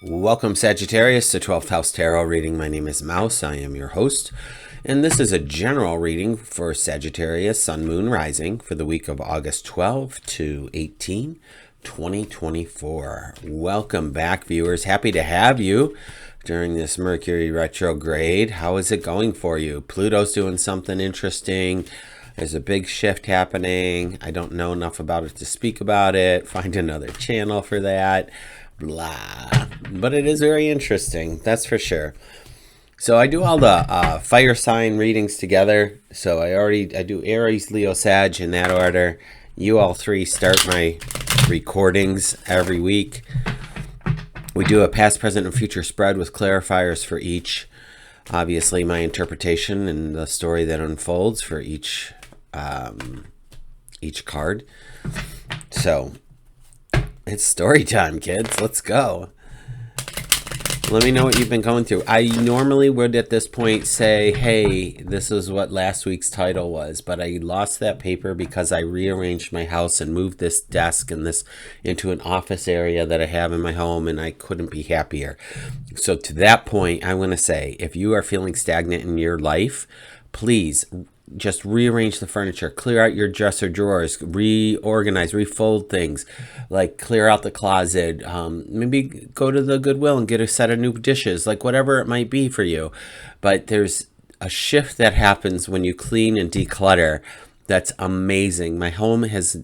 Welcome, Sagittarius, to 12th House Tarot reading. My name is Mouse. I am your host. And this is a general reading for Sagittarius, Sun, Moon, Rising for the week of August 12 to 18, 2024. Welcome back, viewers. Happy to have you during this Mercury retrograde. How is it going for you? Pluto's doing something interesting. There's a big shift happening. I don't know enough about it to speak about it. Find another channel for that. Blah. But it is very interesting, that's for sure. So I do all the fire sign readings together. So I do Aries, Leo, Sag in that order. You all three start my recordings every week. We do a past, present, and future spread with clarifiers for each. Obviously, my interpretation and the story that unfolds for each card. So it's story time, kids. Let's go. Let me know what you've been going through. I normally would at this point say, hey, this is what last week's title was, but I lost that paper because I rearranged my house and moved this desk and this into an office area that I have in my home, and I couldn't be happier. So to that point, I want to say, if you are feeling stagnant in your life, please just rearrange the furniture, clear out your dresser drawers, reorganize, refold things, like clear out the closet, maybe go to the Goodwill and get a set of new dishes, like whatever it might be for you. But there's a shift that happens when you clean and declutter. That's amazing. My home has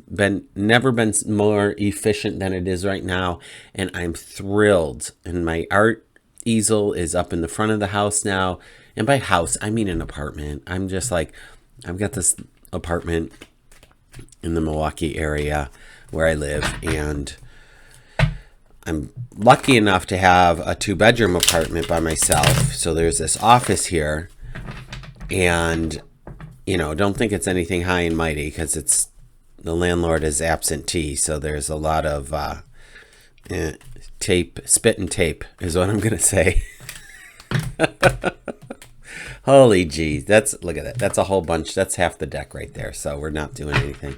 never been more efficient than it is right now, and I'm thrilled. And my art easel is up in the front of the house now. And by house, I mean an apartment. I'm just like, I've got this apartment in the Milwaukee area where I live, and I'm lucky enough to have a 2-bedroom apartment by myself. So there's this office here, and, you know, don't think it's anything high and mighty because the landlord is absentee. So there's a lot of tape, spit and tape is what I'm going to say. Holy geez, look at that. That's a whole bunch. That's half the deck right there. So we're not doing anything.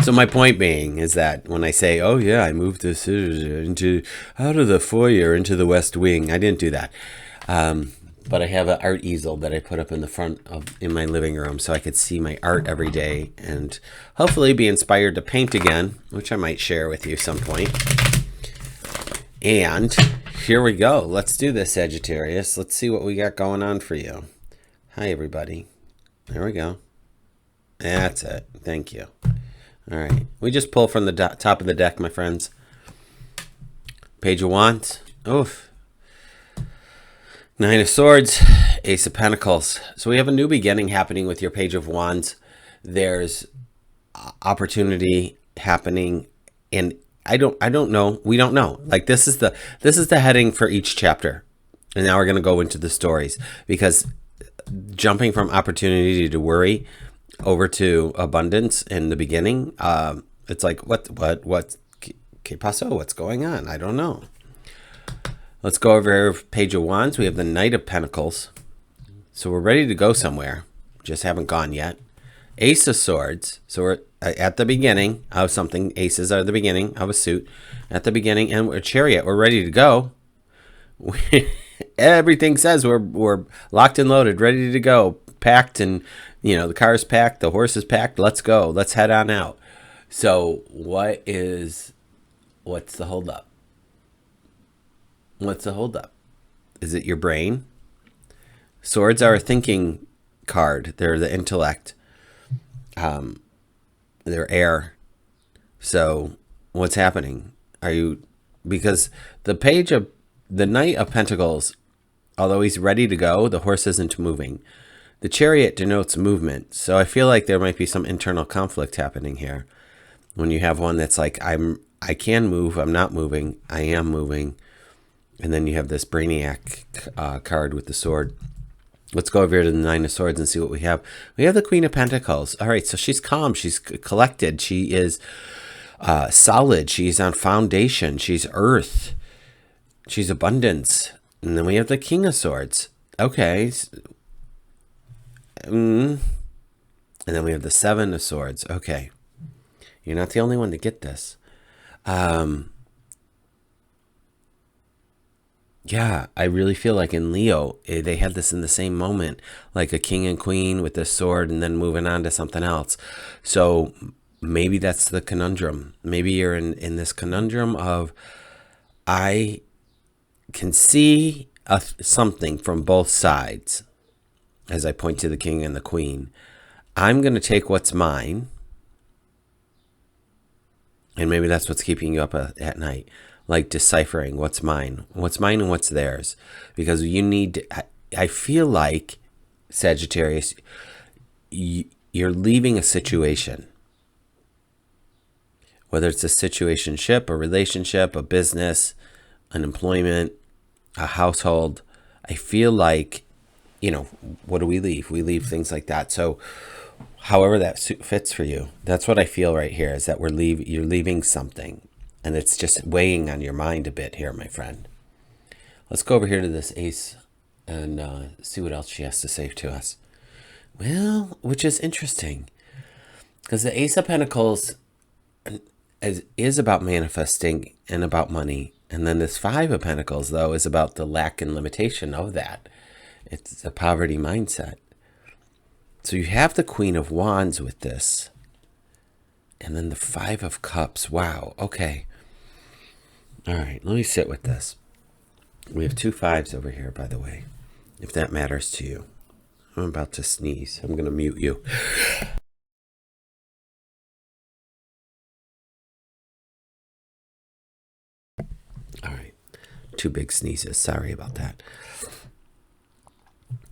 So my point being is that when I say, oh yeah, I moved this out of the foyer into the west wing, I didn't do that. But I have an art easel that I put up in the front in my living room so I could see my art every day and hopefully be inspired to paint again, which I might share with you some point. And here we go. Let's do this, Sagittarius. Let's see what we got going on for you. Hi, everybody. There we go. That's it. Thank you. All right. We just pull from the top of the deck, my friends. Page of Wands. Oof. 9 of Swords. Ace of Pentacles. So we have a new beginning happening with your Page of Wands. There's opportunity happening, and I don't know. We don't know. Like this is the heading for each chapter. And now we're going to go into the stories, because jumping from opportunity to worry over to abundance in the beginning, it's like, what, que pasó? What's going on? I don't know. Let's go over Page of Wands. We have the Knight of Pentacles. So we're ready to go somewhere. Just haven't gone yet. Ace of Swords. So we're at the beginning of something. Aces are the beginning of a suit. At the beginning. And we're Chariot. We're ready to go. Everything says we're locked and loaded, ready to go, packed, and the car's packed, the horse is packed. Let's go. Let's head on out. So what's the holdup? What's the holdup? Is it your brain? Swords are a thinking card. They're the intellect. They're air. So what's happening? Because the Knight of Pentacles, although he's ready to go, the horse isn't moving. The Chariot denotes movement. So I feel like there might be some internal conflict happening here. When you have one that's like, I can move, I'm not moving, I am moving. And then you have this Brainiac card with the sword. Let's go over to the 9 of Swords and see what we have. We have the Queen of Pentacles. All right, so she's calm, she's collected, she is solid, she's on foundation, she's earth. She's abundance. And then we have the King of Swords. Okay. And then we have the 7 of Swords. Okay. You're not the only one to get this. Yeah, I really feel like in Leo, they had this in the same moment, like a king and queen with this sword and then moving on to something else. So maybe that's the conundrum. Maybe you're in this conundrum of, I can see something from both sides as I point to the king and the queen. I'm going to take what's mine. And maybe that's what's keeping you up at night, like deciphering what's mine and what's theirs. Because you need, I feel like, Sagittarius, you're leaving a situation, whether it's a situationship, a relationship, a business, an employment, a household. I feel like, what do we leave? We leave things like that. So however that fits for you, that's what I feel right here, is that you're leaving something, and it's just weighing on your mind a bit here, my friend. Let's go over here to this ace and see what else she has to say to us. Well, which is interesting, because the Ace of Pentacles is about manifesting and about money. And then this Five of Pentacles, though, is about the lack and limitation of that. It's a poverty mindset. So you have the Queen of Wands with this. And then the Five of Cups. Wow. Okay. All right. Let me sit with this. We have two fives over here, by the way, if that matters to you. I'm about to sneeze. I'm going to mute you. All right. Two big sneezes. Sorry about that.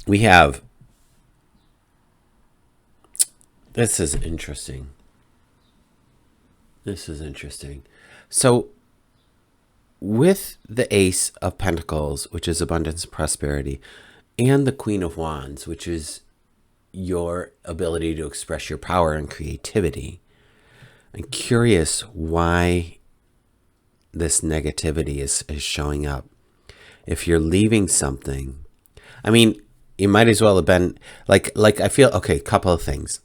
We have... This is interesting. So with the Ace of Pentacles, which is abundance and prosperity, and the Queen of Wands, which is your ability to express your power and creativity, I'm curious why this negativity is showing up. If you're leaving something, I mean, you might as well have been like I feel, okay, couple of things.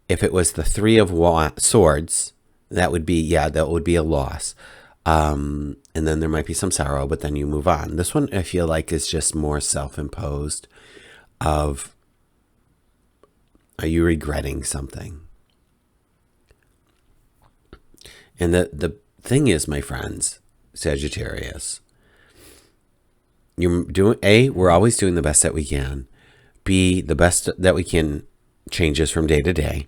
If it was the Three of Swords, that would be a loss. And then there might be some sorrow, but then you move on. This one, I feel like, is just more self-imposed of, are you regretting something? And the thing is, my friends, Sagittarius, you're doing, A, we're always doing the best that we can. B, the best that we can changes from day to day.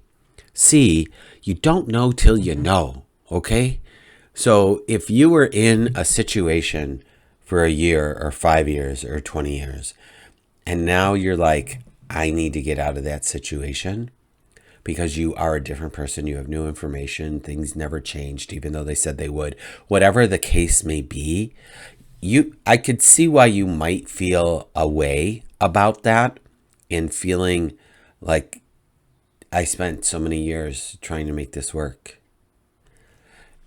C, you don't know till you know, okay? So if you were in a situation for a year or 5 years or 20 years, and now you're like, I need to get out of that situation because you are a different person, you have new information, things never changed, even though they said they would. Whatever the case may be, I could see why you might feel a way about that, and feeling like, I spent so many years trying to make this work.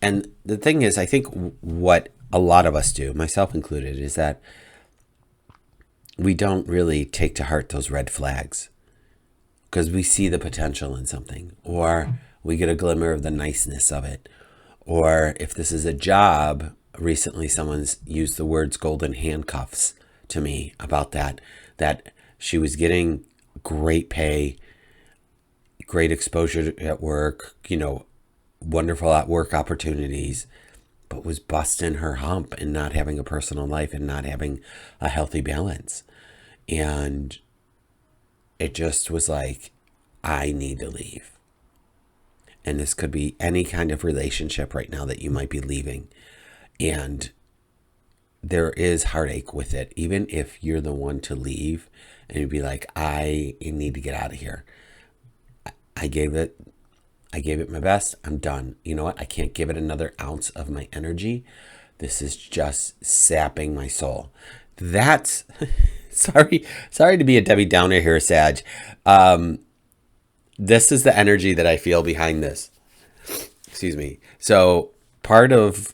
And the thing is, I think what a lot of us do, myself included, is that we don't really take to heart those red flags because we see the potential in something, or we get a glimmer of the niceness of it. Or if this is a job, recently someone's used the words golden handcuffs to me about that she was getting great pay, great exposure at work, wonderful at work opportunities, but was busting her hump and not having a personal life and not having a healthy balance. And it just was like, I need to leave. And this could be any kind of relationship right now that you might be leaving. And there is heartache with it, even if you're the one to leave and you'd be like, I need to get out of here. I gave it my best. I'm done. You know what? I can't give it another ounce of my energy. This is just sapping my soul. That's sorry to be a Debbie Downer here, Sag. This is the energy that I feel behind this. Excuse me. So part of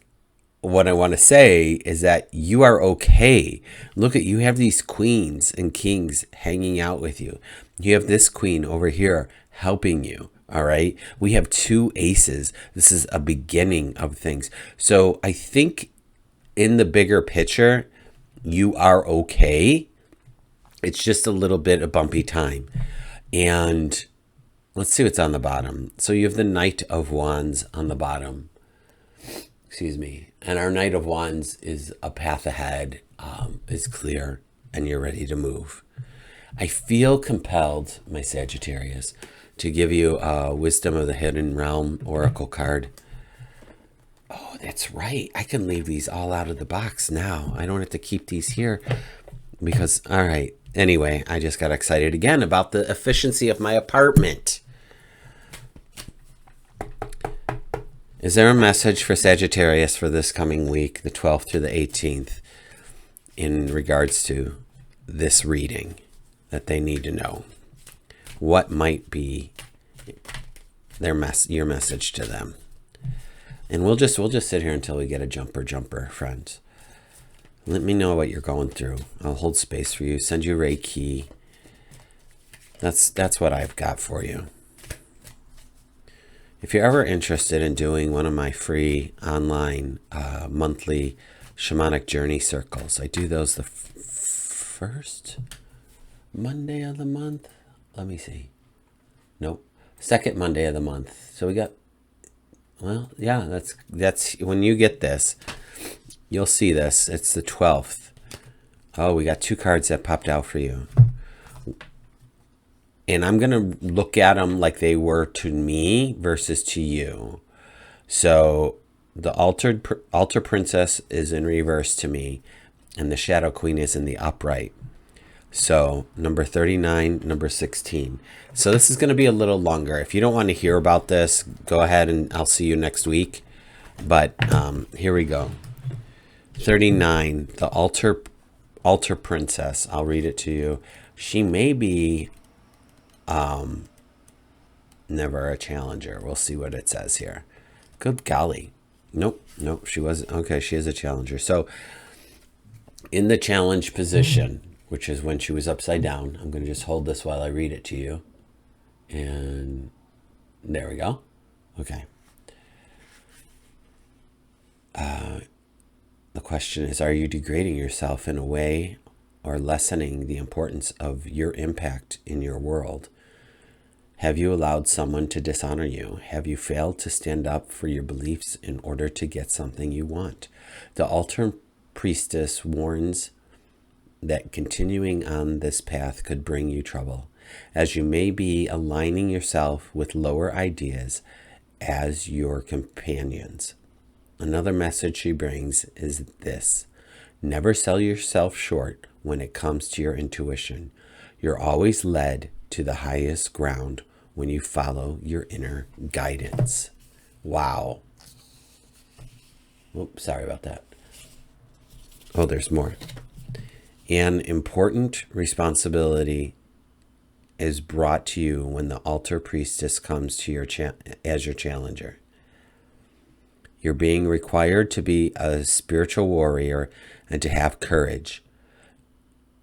what I want to say is that you are okay. Look at, you have these queens and kings hanging out with you. You have this queen over here helping you. All right. We have two aces. This is a beginning of things. So I think in the bigger picture, You are okay. It's just a little bit of bumpy time. And let's see what's on the bottom. So you have the Knight of Wands on the bottom. Excuse me. And our Knight of Wands is a path ahead, is clear, and you're ready to move. I feel compelled, my Sagittarius, to give you a Wisdom of the Hidden Realm Oracle card. Oh, that's right. I can leave these all out of the box now. I don't have to keep these here because, all right. Anyway, I just got excited again about the efficiency of my apartment. Is there a message for Sagittarius for this coming week, the 12th to the 18th, in regards to this reading that they need to know? What might be your message to them? And we'll just sit here until we get a jumper, friends. Let me know what you're going through. I'll hold space for you. Send you Reiki. That's what I've got for you. If you're ever interested in doing one of my free online monthly shamanic journey circles, I do those the first Monday of the month. Let me see. Nope. Second Monday of the month. So we got, well, yeah, that's when you get this, you'll see this. It's the 12th. Oh, we got 2 cards that popped out for you. And I'm going to look at them like they were to me versus to you. So the Altar Princess is in reverse to me, and the Shadow Queen is in the upright. So number 39, number 16. So this is going to be a little longer. If you don't want to hear about this, go ahead and I'll see you next week. But here we go. 39, the Altar Princess. I'll read it to you. She may be never a challenger. We'll see what it says here. Good golly. Nope, she wasn't. Okay, she is a challenger. So in the challenge position, which is when she was upside down, I'm going to just hold this while I read it to you. And there we go. Okay. The question is, are you degrading yourself in a way or lessening the importance of your impact in your world? Have you allowed someone to dishonor you? Have you failed to stand up for your beliefs in order to get something you want? The Altar Priestess warns that continuing on this path could bring you trouble, as you may be aligning yourself with lower ideas as your companions. Another message she brings is this: never sell yourself short when it comes to your intuition. You're always led to the highest ground when you follow your inner guidance. Wow. Oops, sorry about that. Oh, there's more. An important responsibility is brought to you when the Altar Priestess comes to your as your challenger. You're being required to be a spiritual warrior and to have courage.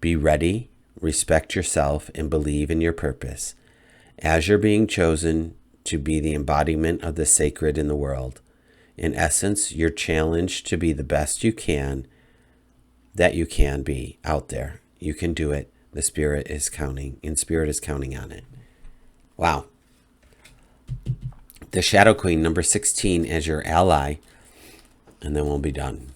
Be ready, respect yourself, and believe in your purpose. As you're being chosen to be the embodiment of the sacred in the world, in essence, you're challenged to be the best you can, that you can be out there. You can do it. The Spirit is counting, and Spirit is counting on it. Wow. The Shadow Queen, number 16, as your ally, and then we'll be done.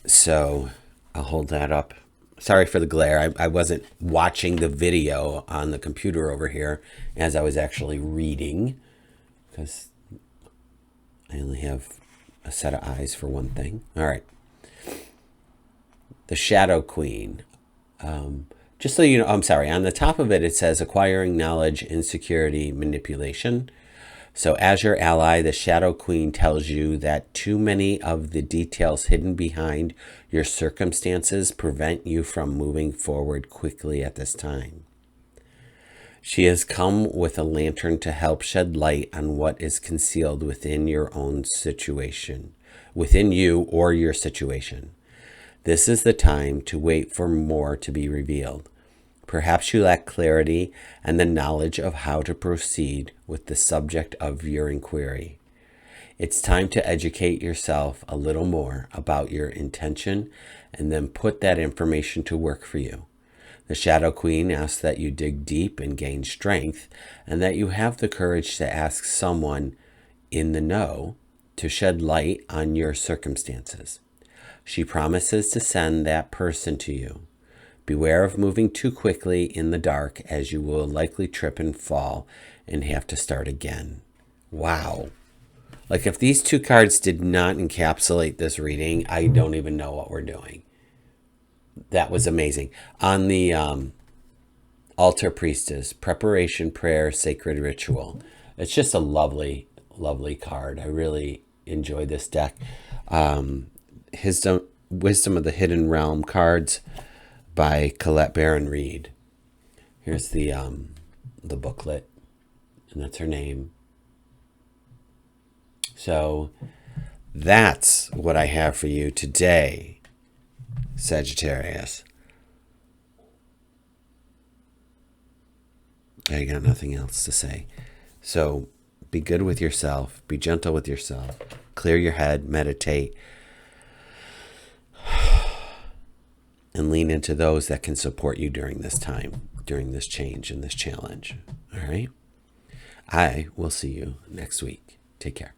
So I'll hold that up. Sorry for the glare. I wasn't watching the video on the computer over here as I was actually reading, because I only have a set of eyes for one thing. All right. The Shadow Queen. Just so you know, I'm sorry, on the top of it, it says acquiring knowledge, insecurity, manipulation. So as your ally, the Shadow Queen tells you that too many of the details hidden behind your circumstances prevent you from moving forward quickly at this time. She has come with a lantern to help shed light on what is concealed within your own situation, within you or your situation. This is the time to wait for more to be revealed. Perhaps you lack clarity and the knowledge of how to proceed with the subject of your inquiry. It's time to educate yourself a little more about your intention and then put that information to work for you. The Shadow Queen asks that you dig deep and gain strength, and that you have the courage to ask someone in the know to shed light on your circumstances. She promises to send that person to you. Beware of moving too quickly in the dark, as you will likely trip and fall and have to start again. Wow. Like, if these two cards did not encapsulate this reading, I don't even know what we're doing. That was amazing. On the Altar Priestess, Preparation, Prayer, Sacred Ritual. It's just a lovely, lovely card. I really enjoyed this deck. Wisdom of the Hidden Realm cards by Colette Baron Reed. Here's the booklet, and that's her name. So that's what I have for you today, Sagittarius. I got nothing else to say. So be good with yourself. Be gentle with yourself. Clear your head. Meditate. And lean into those that can support you during this time, during this change and this challenge. All right? I will see you next week. Take care.